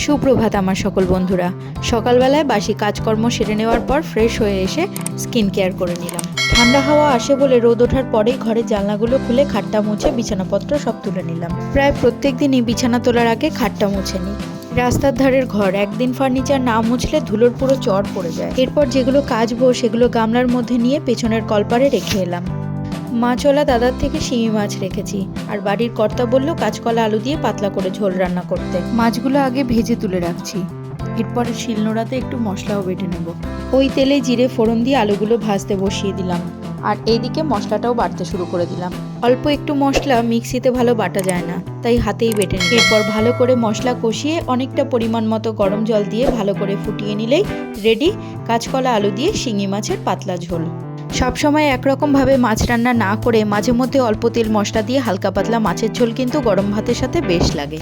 সুপ্রভাত আমার সকল বন্ধুরা। সকালবেলায় বাসি কাজকর্ম সেরে নেওয়ার পর ফ্রেশ হয়ে এসে স্কিন কেয়ার করে নিলাম। ঠান্ডা হাওয়া আসে বলে রোদ ওঠার পরেই ঘরের জানলাগুলো খুলে খাটটা মুছে বিছানাপত্র সব তুলে নিলাম। প্রায় প্রত্যেক দিনই বিছানা তোলার আগে খাটটা মুছে নিই। রাস্তার ধারের ঘর, একদিন ফার্নিচার না মুছলে ধুলোর পুরো চর পড়ে যায়। এরপর যেগুলো কাচবো সেগুলো গামলার মধ্যে নিয়ে পেছনের কলপারে রেখে এলাম। মাছওয়ালা দাদার থেকে শিঙি মাছ রেখেছি, আর বাড়ির কর্তা বলল কাঁচকলা আলু দিয়ে পাতলা করে ঝোল রান্না করতে। মাছগুলো আগে ভেজে তুলে রাখছি, এরপরে শিলনোড়াতে একটু মশলাও বেটে নেব। ওই তেলে জিরে ফোড়ন দিয়ে আলুগুলো ভাজতে বসিয়ে দিলাম, আর এইদিকে মশলাটাও বাটতে শুরু করে দিলাম। অল্প একটু মশলা মিক্সিতে ভালো বাটা যায় না, তাই হাতেই বেটে নিই। এরপর ভালো করে মশলা কষিয়ে অনেকটা পরিমাণ মতো গরম জল দিয়ে ভালো করে ফুটিয়ে নিলেই রেডি কাঁচকলা আলু দিয়ে শিঙি মাছের পাতলা ঝোল। সবসময় একরকমভাবে মাছ রান্না না করে মাঝে মধ্যে অল্প তেল মশলা দিয়ে হালকা পাতলা মাছের ঝোল কিন্তু গরম ভাতের সাথে বেশ লাগে।